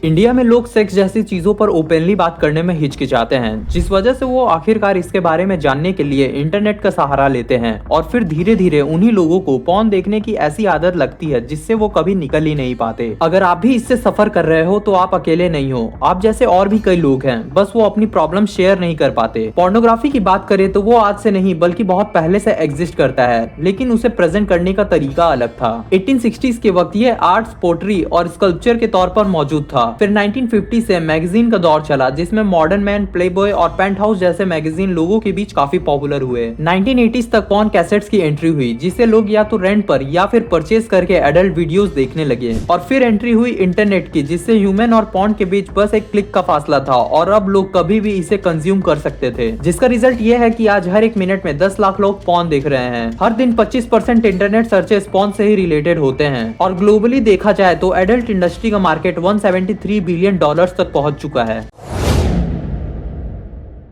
India में लोग sex जैसी चीजों पर ओपनली बात करने में हिचकिचाते हैं, जिस वजह से वो आखिरकार इसके बारे में जानने के लिए इंटरनेट का सहारा लेते हैं और फिर धीरे धीरे उन्हीं लोगों को पॉर्न देखने की ऐसी आदत लगती है जिससे वो कभी निकल ही नहीं पाते। अगर आप भी इससे सफर कर रहे हो तो आप अकेले नहीं हो, आप जैसे और भी कई लोग हैं, बस वो अपनी प्रॉब्लम शेयर नहीं कर पाते। पोर्नोग्राफी की बात करें तो वो आज से नहीं बल्कि बहुत पहले से एग्जिस्ट करता है, लेकिन उसे प्रेजेंट करने का तरीका अलग था। 1860s के वक्त ये आर्ट्स, पोट्री और स्कल्पचर के तौर पर मौजूद था। फिर 1950 से मैगजीन का दौर चला जिसमें मॉडर्न मैन, प्लेबॉय और पेंट हाउस जैसे मैगजीन लोगों के बीच काफी पॉपुलर हुए। 1980s तक पॉर्न कैसेट्स की एंट्री हुई जिसे लोग या तो रेंट पर या फिर परचेज करके एडल्ट वीडियोस देखने लगे। और फिर एंट्री हुई इंटरनेट की, जिससे ह्यूमन और पॉर्न के बीच बस एक क्लिक का फासला था और अब लोग कभी भी इसे कंज्यूम कर सकते थे, जिसका रिजल्ट ये है कि आज हर एक मिनट में 10 लाख लोग पॉर्न देख रहे हैं। हर दिन 25% इंटरनेट सर्चेस पॉर्न से ही रिलेटेड होते हैं और ग्लोबली देखा जाए तो एडल्ट इंडस्ट्री का मार्केट 173 बिलियन डॉलर्स तक पहुंच चुका है।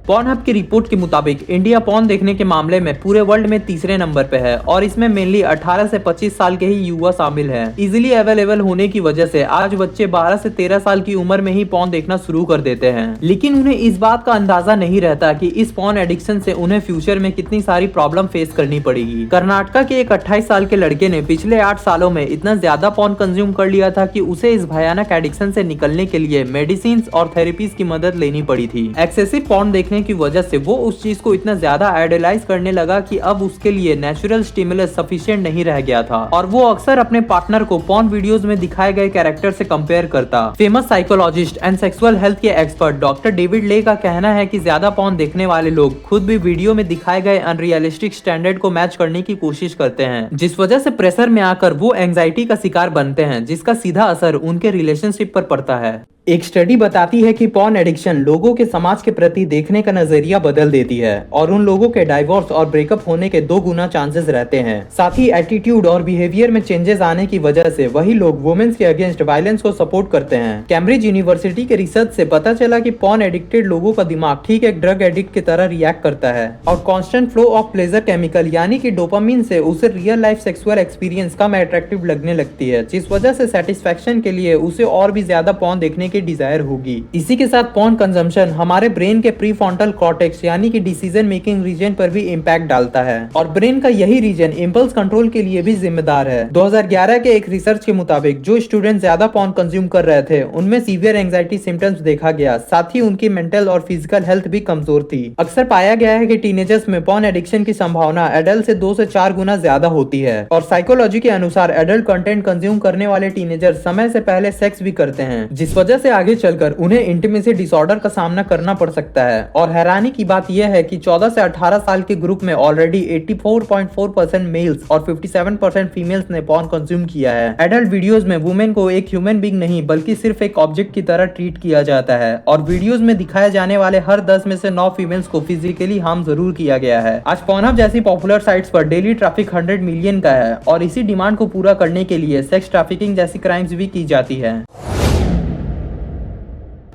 पॉर्नहब की रिपोर्ट के मुताबिक इंडिया पॉर्न देखने के मामले में पूरे वर्ल्ड में तीसरे नंबर पे है और इसमें मेनली 18 से 25 साल के ही युवा शामिल हैं। इजीली अवेलेबल होने की वजह से आज बच्चे 12 से 13 साल की उम्र में ही पॉर्न देखना शुरू कर देते हैं, लेकिन उन्हें इस बात का अंदाजा नहीं रहता कि इस पॉर्न एडिक्शन से उन्हें फ्यूचर में कितनी सारी प्रॉब्लम फेस करनी पड़ेगी। कर्नाटका के एक 28 साल के लड़के ने पिछले 8 सालों में इतना ज्यादा पॉर्न कंज्यूम कर लिया था कि उसे इस भयानक एडिक्शन से निकलने के लिए मेडिसिन और थेरेपीज की मदद लेनी पड़ी थी। एक्सेसिव पॉर्न देखने की वजह से वो उस चीज को इतना ज्यादा आइडलाइज करने लगा कि अब उसके लिए नेचुरल स्टिमुलस सफिशिएंट नहीं रह गया था और वो अक्सर अपने पार्टनर को पॉर्न वीडियोस में दिखाए गए कैरेक्टर से कंपेयर करता। Famous psychologist and sexual health के एक्सपर्ट डॉक्टर डेविड ले का कहना है कि ज्यादा पॉर्न देखने वाले लोग खुद भी वीडियो में दिखाए गए अनरियलिस्टिक स्टैंडर्ड को मैच करने की कोशिश करते हैं, जिस वजह से प्रेशर में आकर वो एंजाइटी का शिकार बनते हैं, जिसका सीधा असर उनके रिलेशनशिप पर पड़ता है। एक स्टडी बताती है कि पॉर्न एडिक्शन लोगों के समाज के प्रति देखने का नजरिया बदल देती है और उन लोगों के डाइवोर्स और ब्रेकअप होने के 2 गुना चांसेस रहते हैं। साथ ही एटीट्यूड और बिहेवियर में चेंजेस आने की वजह से वही लोग वुमेन्स के अगेंस्ट वायलेंस को सपोर्ट करते हैं। कैम्ब्रिज यूनिवर्सिटी के रिसर्च से पता चला कि पॉर्न एडिक्टेड लोगों का दिमाग ठीक एक ड्रग एडिक्ट की तरह रिएक्ट करता है और constant flow of pleasure chemical यानी कि डोपामिन से उसे रियल लाइफ सेक्सुअल एक्सपीरियंस कम अट्रैक्टिव लगने लगती है, जिस वजह से सेटिस्फेक्शन के लिए उसे और भी ज्यादा पॉर्न देखने की डिजायर होगी। इसी के साथ पॉर्न कंजम्पशन हमारे ब्रेन के प्रीफ्रंटल कॉर्टेक्स यानी कि डिसीजन मेकिंग रीजन पर भी इंपैक्ट डालता है और ब्रेन का यही रीजन इंपल्स कंट्रोल के लिए भी जिम्मेदार है। 2011 के एक रिसर्च के मुताबिक जो स्टूडेंट ज्यादा पॉर्न कंज्यूम कर रहे थे उनमें सीवियर एंजाइटी सिम्टम्स देखा गया, साथ ही उनकी मेंटल और फिजिकल हेल्थ भी कमजोर थी। अक्सर पाया गया है कि टीनेजर्स में पॉर्न एडिक्शन की संभावना एडल्ट से 2 से 4 गुना ज्यादा होती है और साइकोलॉजी के अनुसार एडल्ट कंटेंट कंज्यूम करने वाले टीनेजर समय से पहले सेक्स भी करते हैं, जिस वजह से आगे चलकर उन्हें इंटीमेसी डिसऑर्डर का सामना करना पड़ सकता है। और हैरानी की बात यह है कि 14 से 18 साल के ग्रुप में ऑलरेडी 84.4% मेल्स और 57% फीमेल्स ने पॉर्न कंज्यूम किया है। एडल्ट वीडियोस में वुमेन को एक ह्यूमन बीइंग नहीं बल्कि सिर्फ एक ऑब्जेक्ट की तरह ट्रीट किया जाता है और वीडियोस में दिखाए जाने वाले हर 10 में से 9 फीमेल्स को फिजिकली हार्म जरूर किया गया है। आज पॉर्नहब जैसी पॉपुलर साइट्स पर डेली ट्रैफिक 100 मिलियन का है और इसी डिमांड को पूरा करने के लिए सेक्स ट्रैफिकिंग जैसी क्राइम्स भी की जाती है।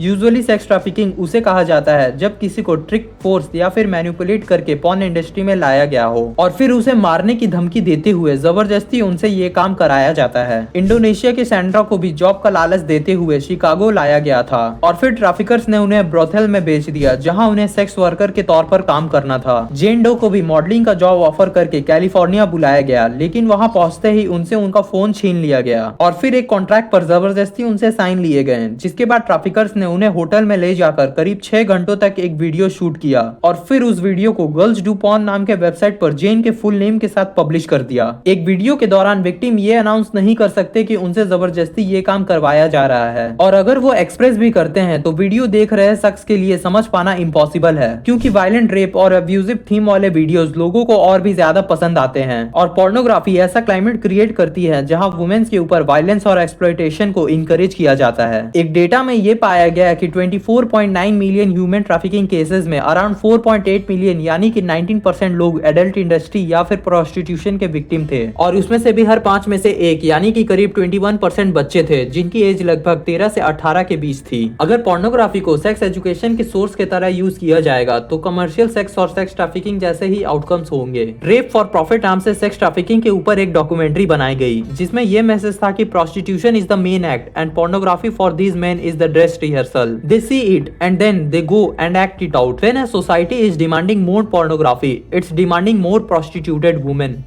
यूजुअली सेक्स ट्रैफिकिंग उसे कहा जाता है जब किसी को ट्रिक, फोर्स या फिर मैनिपुलेट करके पॉर्न इंडस्ट्री में लाया गया हो और फिर उसे मारने की धमकी देते हुए जबरदस्ती उनसे ये काम कराया जाता है। इंडोनेशिया के सैंड्रा को भी जॉब का लालच देते हुए शिकागो लाया गया था और फिर ट्रैफिकर्स ने उन्हें ब्रोथेल में बेच दिया जहां उन्हें सेक्स वर्कर के तौर पर काम करना था। जेन डो को भी मॉडलिंग का जॉब ऑफर करके कैलिफोर्निया बुलाया गया, लेकिन वहां पहुंचते ही उनसे उनका फोन छीन लिया गया और फिर एक कॉन्ट्रैक्ट पर जबरदस्ती उनसे साइन लिए गए, जिसके बाद ट्रैफिकर्स ने उन्हें होटल में ले जाकर करीब 6 घंटों तक एक वीडियो शूट किया और फिर उस वीडियो को गर्ल्स डू पॉर्न नाम के वेबसाइट पर जेन के फुल नेम के साथ पब्लिश कर दिया। एक वीडियो के दौरान विक्टिम ये अनाउंस नहीं कर सकते कि उनसे जबरदस्ती ये काम करवाया जा रहा है और अगर वो एक्सप्रेस भी करते हैं तो वीडियो देख रहे शख्स के लिए समझ पाना इम्पॉसिबल है, क्योंकि वायलेंट, रेप और अब्यूजिव थीम वाले वीडियोस लोगों को और भी ज्यादा पसंद आते हैं और पोर्नोग्राफी ऐसा क्लाइमेट क्रिएट करती है जहां वुमेन्स के ऊपर वायलेंस और एक्सप्लॉयटेशन को इंकरेज किया जाता है। एक डेटा में ये पाया गया गया है कि 24.9 मिलियन ह्यूमन ट्रैफिकिंग केसेस में अराउंड 4.8 मिलियन यानी कि 19% लोग एडल्ट इंडस्ट्री या फिर प्रोस्टिट्यूशन के विक्टिम थे, और उसमें से भी हर 5 में से एक यानी कि करीब 21% बच्चे थे जिनकी एज लगभग 13 से 18 के बीच थी। अगर पोर्नोग्राफी को सेक्स एजुकेशन के सोर्स की तरह यूज किया जाएगा तो कमर्शियल सेक्स और सेक्स ट्रैफिकिंग जैसे ही आउटकम्स होंगे। रेप फॉर प्रॉफिट नाम से सेक्स ट्रैफिकिंग के ऊपर एक डॉक्यूमेंट्री बनाई गई जिसमें यह मैसेज था कि prostitution is the main act and pornography for these men is the dress rehearsal. They see it and then they go and act it out. When a society is demanding more pornography, it's demanding more prostituted women.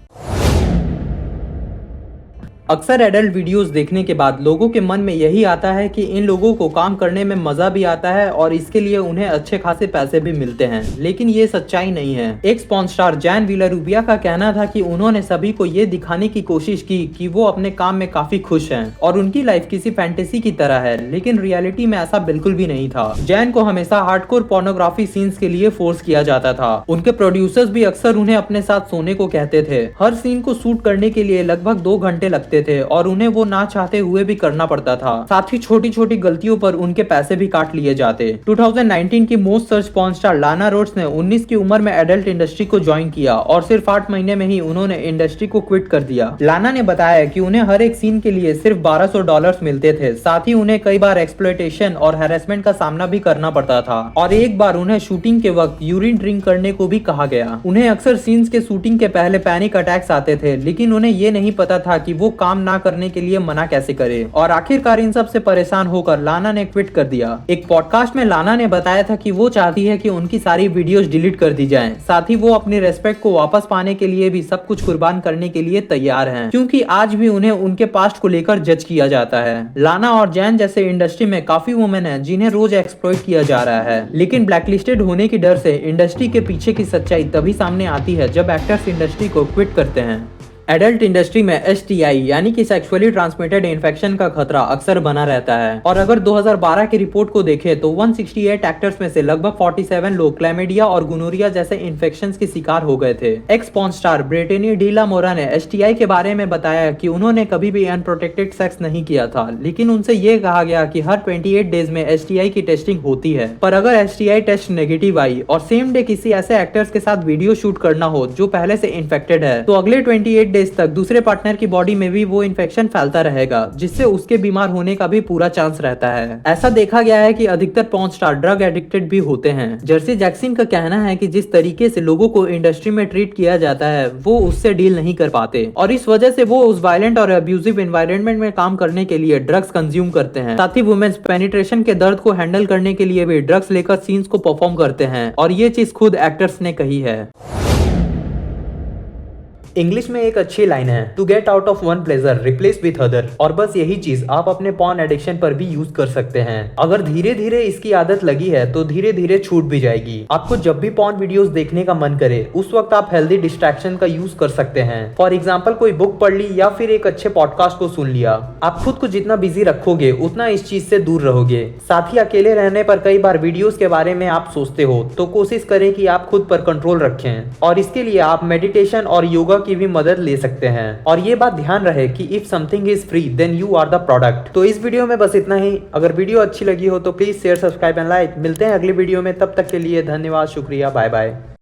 अक्सर adult videos देखने के बाद लोगों के मन में यही आता है कि इन लोगों को काम करने में मजा भी आता है और इसके लिए उन्हें अच्छे खासे पैसे भी मिलते हैं, लेकिन ये सच्चाई नहीं है। एक पॉर्न स्टार जैन विलारुबिया का कहना था कि उन्होंने सभी को ये दिखाने की कोशिश की कि वो अपने काम में काफी खुश हैं और उनकी लाइफ किसी फैंटेसी की तरह है, लेकिन रियलिटी में ऐसा बिल्कुल भी नहीं था। जैन को हमेशा हार्डकोर पोर्नोग्राफी सीन्स के लिए फोर्स किया जाता था। उनके प्रोड्यूसर्स भी अक्सर उन्हें अपने साथ सोने को कहते थे। हर सीन को शूट करने के लिए लगभग 2 घंटे लगते थे और उन्हें वो ना चाहते हुए भी करना पड़ता था। साथ ही छोटी छोटी गलतियों पर उनके पैसे भी काट लिए जाते। 2019 की मोस्ट सर्च पॉर्न स्टार लाना रोड्स ने 19 की उम्र में एडल्ट इंडस्ट्री को ज्वाइन किया और सिर्फ 8 महीने में ही उन्होंने इंडस्ट्री को क्विट कर दिया। लाना ने बताया कि उन्हें हर एक सीन के लिए सिर्फ $1200 मिलते थे। साथ ही उन्हें कई बार एक्सप्लॉयटेशन और हैरेसमेंट का सामना भी करना पड़ता था और एक बार उन्हें शूटिंग के वक्त यूरिन ड्रिंक करने को भी कहा गया। उन्हें अक्सर सीन्स के शूटिंग के पहले पैनिक अटैक्स आते थे, लेकिन उन्हें ये नहीं पता था कि वो काम ना करने के लिए मना कैसे करे और आखिरकार इन सब से परेशान होकर लाना ने क्विट कर दिया। एक पॉडकास्ट में लाना ने बताया था कि वो चाहती है कि उनकी सारी वीडियोस डिलीट कर दी जाएं। साथ ही वो अपनी रेस्पेक्ट को वापस पाने के लिए भी सब कुछ कुर्बान करने के लिए तैयार हैं, क्योंकि आज भी उन्हें उनके पास्ट को लेकर जज किया जाता है। लाना और जैन जैसे इंडस्ट्री में काफी वुमेन है जिन्हें रोज एक्सप्लॉइट किया जा रहा है, लेकिन ब्लैकलिस्टेड होने की डर से इंडस्ट्री के पीछे की सच्चाई तभी सामने आती है जब एक्टर्स इंडस्ट्री को क्विट करते हैं। एडल्ट इंडस्ट्री में STI यानी कि सेक्सुअली ट्रांसमिटेड इन्फेक्शन का खतरा अक्सर बना रहता है और अगर 2012 की रिपोर्ट को देखें तो 168 एक्टर्स में से लगभग 47 लोग क्लैमिडिया और गुनोरिया जैसे इन्फेक्शंस के शिकार हो गए थे। Ex porn star Brittni De La Mora ने STI के बारे में बताया कि उन्होंने कभी भी अनप्रोटेक्टेड सेक्स नहीं किया था, लेकिन उनसे ये कहा गया कि हर 28 डेज में STI की टेस्टिंग होती है। पर अगर STI टेस्ट नेगेटिव आई और सेम डे किसी ऐसे एक्टर्स के साथ वीडियो शूट करना हो जो पहले से इन्फेक्टेड है, तो अगले 28 डेज तक दूसरे पार्टनर की बॉडी में भी वो इन्फेक्शन फैलता रहेगा, जिससे उसके बीमार होने का भी पूरा चांस रहता है। ऐसा देखा गया है कि अधिकतर पॉर्न स्टार ड्रग एडिक्टेड भी होते हैं। जर्सी जैक्सन का कहना है कि जिस तरीके से लोगों को इंडस्ट्री में ट्रीट किया जाता है वो उससे डील नहीं कर पाते और इस वजह से वो उस वायलेंट और अब्यूजिव एनवायरनमेंट में काम करने के लिए ड्रग्स कंज्यूम करते हैं। साथ ही वुमेन्स पेनिट्रेशन के दर्द को हैंडल करने के लिए भी ड्रग्स लेकर सीन्स को परफॉर्म करते हैं और ये चीज खुद एक्टर्स ने कही है। इंग्लिश में एक अच्छी लाइन है, to get out of one pleasure replace with other, और बस यही चीज आप अपने पॉर्न एडिक्शन पर भी यूज कर सकते हैं। अगर धीरे धीरे इसकी आदत लगी है तो धीरे धीरे छूट भी जाएगी। आपको जब भी पॉर्न वीडियोस देखने का मन करे उस वक्त आप हेल्दी डिस्ट्रैक्शन का यूज कर सकते हैं। फॉर एग्जाम्पल कोई बुक पढ़ ली या फिर एक अच्छे पॉडकास्ट को सुन लिया। आप खुद को जितना बिजी रखोगे उतना इस चीज से दूर रहोगे। साथ ही अकेले रहने पर कई बार वीडियोस के बारे में आप सोचते हो, तो कोशिश करें कि आप खुद पर कंट्रोल रखें और इसके लिए आप मेडिटेशन और योगा की भी मदद ले सकते हैं। और ये बात ध्यान रहे कि if something is free then you are the product. तो इस वीडियो में बस इतना ही। अगर वीडियो अच्छी लगी हो तो please share, subscribe and like. मिलते हैं अगली वीडियो में, तब तक के लिए धन्यवाद, शुक्रिया, बाय बाय।